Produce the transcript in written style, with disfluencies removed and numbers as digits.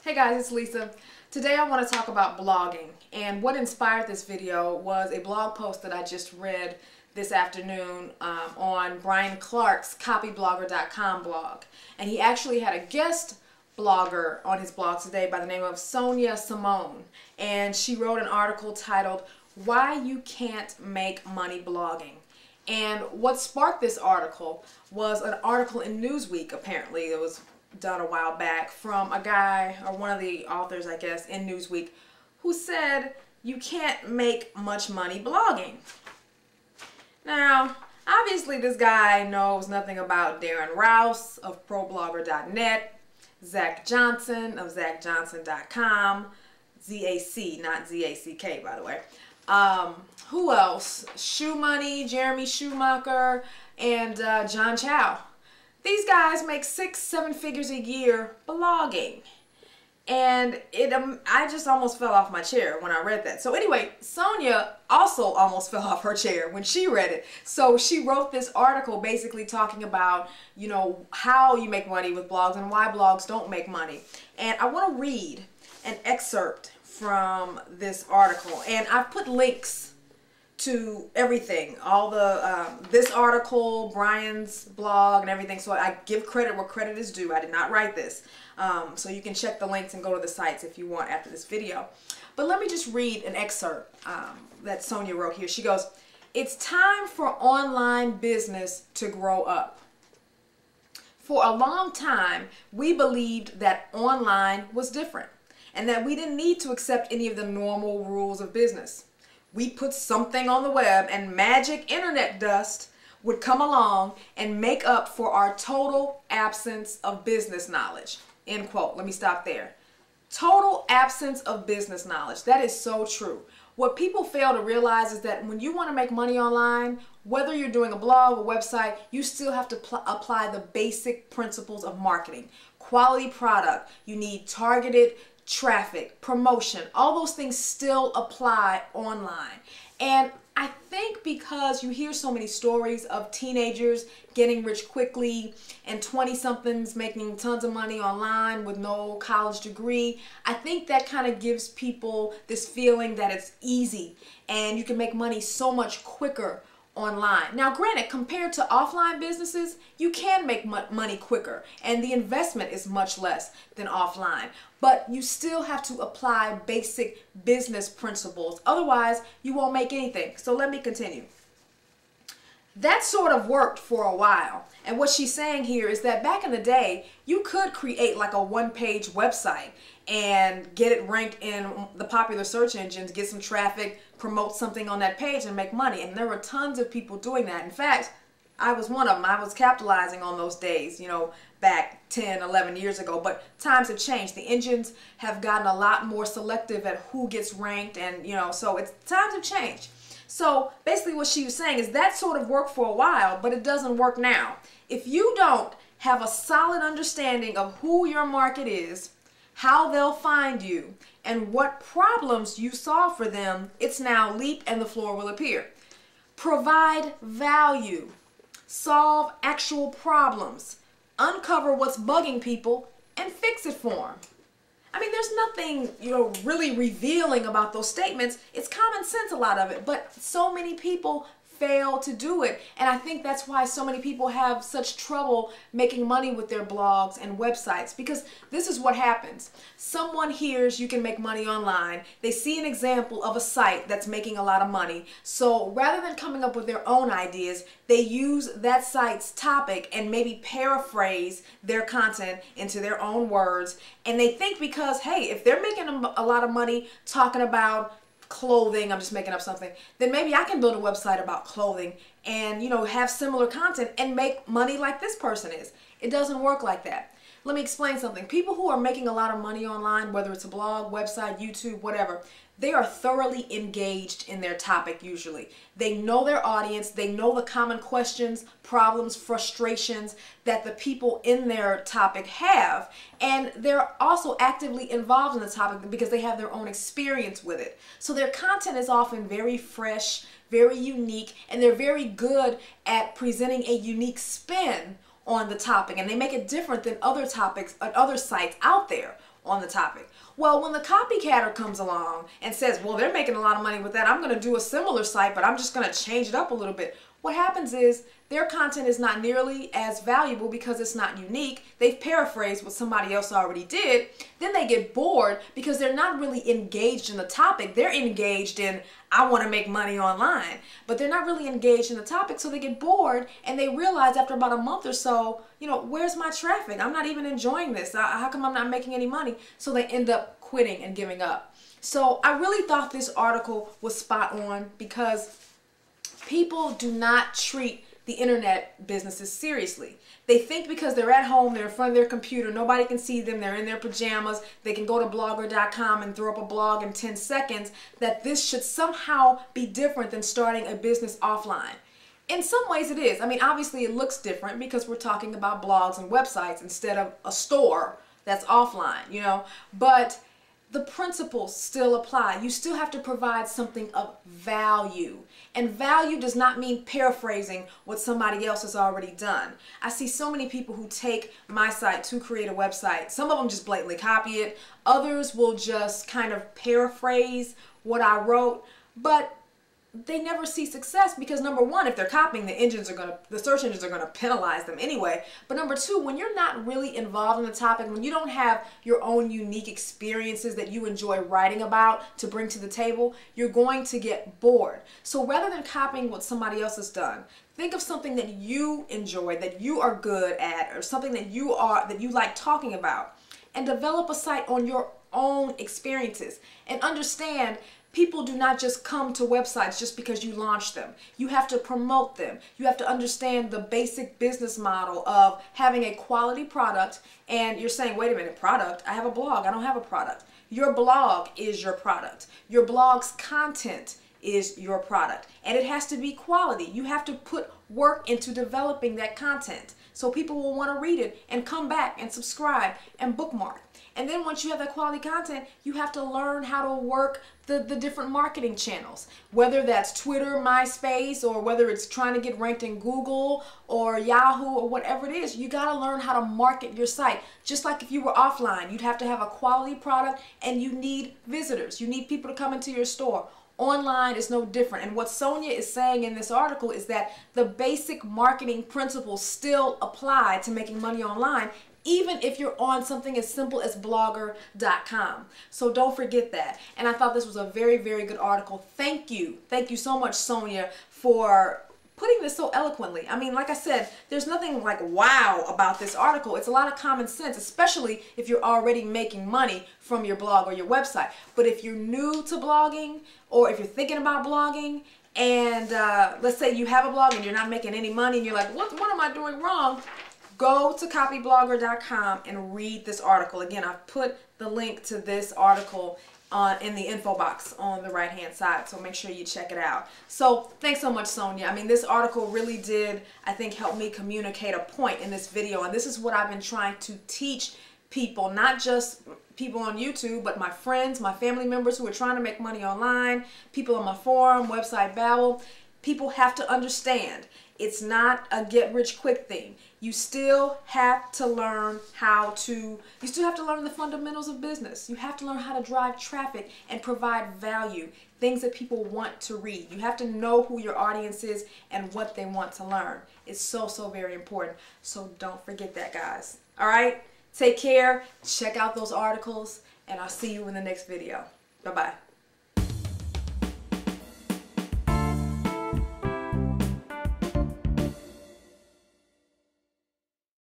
Hey guys, it's Lisa. Today I want to talk about blogging, and what inspired this video was a blog post that I just read this afternoon on Brian Clark's Copybloggers.com blog. And he actually had a guest blogger on his blog today by the name of Sonia, and she wrote an article titled "Why You Can't Make Money Blogging." And what sparked this article was an article in Newsweek, apparently. It was done a while back from a guy, or one of the authors, I guess, in Newsweek, who said you can't make much money blogging. Now, obviously this guy knows nothing about Darren Rouse of ProBlogger.net, Zach Johnson of ZachJohnson.com, ZAC, not ZACK, by the way. Who else? Shoe Money, Jeremy Schumacher, and John Chow. These guys make 6-7 figures a year blogging. And I just almost fell off my chair when I read that. So anyway, Sonia also almost fell off her chair when she read it. So she wrote this article basically talking about, you know, how you make money with blogs and why blogs don't make money. And I want to read an excerpt from this article. And I've put links to everything, all the this article, Brian's blog, and everything. So I give credit where credit is due. I did not write this, so you can check the links and go to the sites if you want after this video. But let me just read an excerpt that Sonia wrote here. She goes, "It's time for online business to grow up. For a long time, we believed that online was different and that we didn't need to accept any of the normal rules of business. We put something on the web and magic internet dust would come along and make up for our total absence of business knowledge." End quote. Let me stop there. Total absence of business knowledge. That is so true. What people fail to realize is that when you want to make money online, whether you're doing a blog or website, you still have to apply the basic principles of marketing. Quality product. You need targeted traffic, promotion, all those things still apply online. And I think because you hear so many stories of teenagers getting rich quickly and 20-somethings making tons of money online with no college degree, I think that kind of gives people this feeling that it's easy and you can make money so much quicker online. Now granted, compared to offline businesses, you can make money quicker and the investment is much less than offline, but you still have to apply basic business principles, otherwise you won't make anything. So let me continue. That sort of worked for a while, and what she's saying here is that back in the day you could create like a one-page website and get it ranked in the popular search engines, get some traffic, promote something on that page and make money. And there were tons of people doing that. In fact, I was one of them. I was capitalizing on those days, you know, back 10, 11 years ago. But times have changed. The engines have gotten a lot more selective at who gets ranked, and, you know, so times have changed. So basically what she was saying is that sort of worked for a while, but it doesn't work now. If you don't have a solid understanding of who your market is, how they'll find you, and what problems you solve for them, it's now leap and the floor will appear. Provide value. Solve actual problems. Uncover what's bugging people and fix it for them. I mean, there's nothing, you know, really revealing about those statements. It's common sense, a lot of it, but so many people fail to do it. And I think that's why so many people have such trouble making money with their blogs and websites, because this is what happens. Someone hears you can make money online. They see an example of a site that's making a lot of money. So rather than coming up with their own ideas, they use that site's topic and maybe paraphrase their content into their own words. And they think because, hey, if they're making a lot of money talking about clothing, I'm just making up something, then maybe I can build a website about clothing and, you know, have similar content and make money like this person is. It doesn't work like that. Let me explain something. People who are making a lot of money online, whether it's a blog, website, YouTube, whatever, they are thoroughly engaged in their topic usually. They know their audience, they know the common questions, problems, frustrations that the people in their topic have, and they're also actively involved in the topic because they have their own experience with it. So their content is often very fresh, very unique, and they're very good at presenting a unique spin on the topic, and they make it different than other topics at other sites out there. on the topic. Well, when the copycatter comes along and says, well, they're making a lot of money with that, I'm going to do a similar site, but I'm just going to change it up a little bit. What happens is their content is not nearly as valuable because it's not unique. They've paraphrased what somebody else already did. Then they get bored because they're not really engaged in the topic. They're engaged in, I want to make money online, but they're not really engaged in the topic. So they get bored and they realize after about a month or so, you know, where's my traffic? I'm not even enjoying this. How come I'm not making any money? So they end up quitting and giving up. So I really thought this article was spot on because people do not treat the internet businesses seriously. They think because they're at home, they're in front of their computer, nobody can see them, they're in their pajamas, they can go to blogger.com and throw up a blog in 10 seconds, that this should somehow be different than starting a business offline. In some ways it is. I mean, obviously it looks different because we're talking about blogs and websites instead of a store that's offline, you know, but the principles still apply. You still have to provide something of value. And value does not mean paraphrasing what somebody else has already done. I see so many people who take my site to create a website. Some of them just blatantly copy it. Others will just kind of paraphrase what I wrote. But they never see success because number one, if they're copying, the search engines are gonna penalize them anyway. But number two, when you're not really involved in the topic, when you don't have your own unique experiences that you enjoy writing about to bring to the table, you're going to get bored. So rather than copying what somebody else has done, think of something that you enjoy, that you are good at, or something that you like talking about, and develop a site on your own experiences. And understand, people do not just come to websites just because you launch them. You have to promote them. You have to understand the basic business model of having a quality product. And you're saying, wait a minute, product? I have a blog. I don't have a product. Your blog is your product. Your blog's content is your product. And it has to be quality. You have to put work into developing that content so people will want to read it and come back and subscribe and bookmark. And then once you have that quality content, you have to learn how to work the different marketing channels, whether that's Twitter, MySpace, or whether it's trying to get ranked in Google or Yahoo or whatever it is. You got to learn how to market your site. Just like if you were offline, you'd have to have a quality product and you need visitors. You need people to come into your store. Online is no different. And what Sonia is saying in this article is that the basic marketing principles still apply to making money online, even if you're on something as simple as blogger.com. So don't forget that. And I thought this was a very, very good article. Thank you. Thank you so much, Sonia, for putting this so eloquently. I mean, like I said, there's nothing like wow about this article. It's a lot of common sense, especially if you're already making money from your blog or your website. But if you're new to blogging, or if you're thinking about blogging, and let's say you have a blog and you're not making any money and you're like, what am I doing wrong? Go to copyblogger.com and read this article. Again, I've put the link to this article in the info box on the right hand side, so make sure you check it out. So thanks so much, Sonia. I mean, this article really did, I think, help me communicate a point in this video, and this is what I've been trying to teach people, not just people on YouTube, but my friends, my family members who are trying to make money online, people on my forum, website Babbel. People have to understand it's not a get-rich-quick thing. You still have to learn you still have to learn the fundamentals of business. You have to learn how to drive traffic and provide value, things that people want to read. You have to know who your audience is and what they want to learn. It's so, so very important. So don't forget that, guys. All right? Take care. Check out those articles, and I'll see you in the next video. Bye-bye.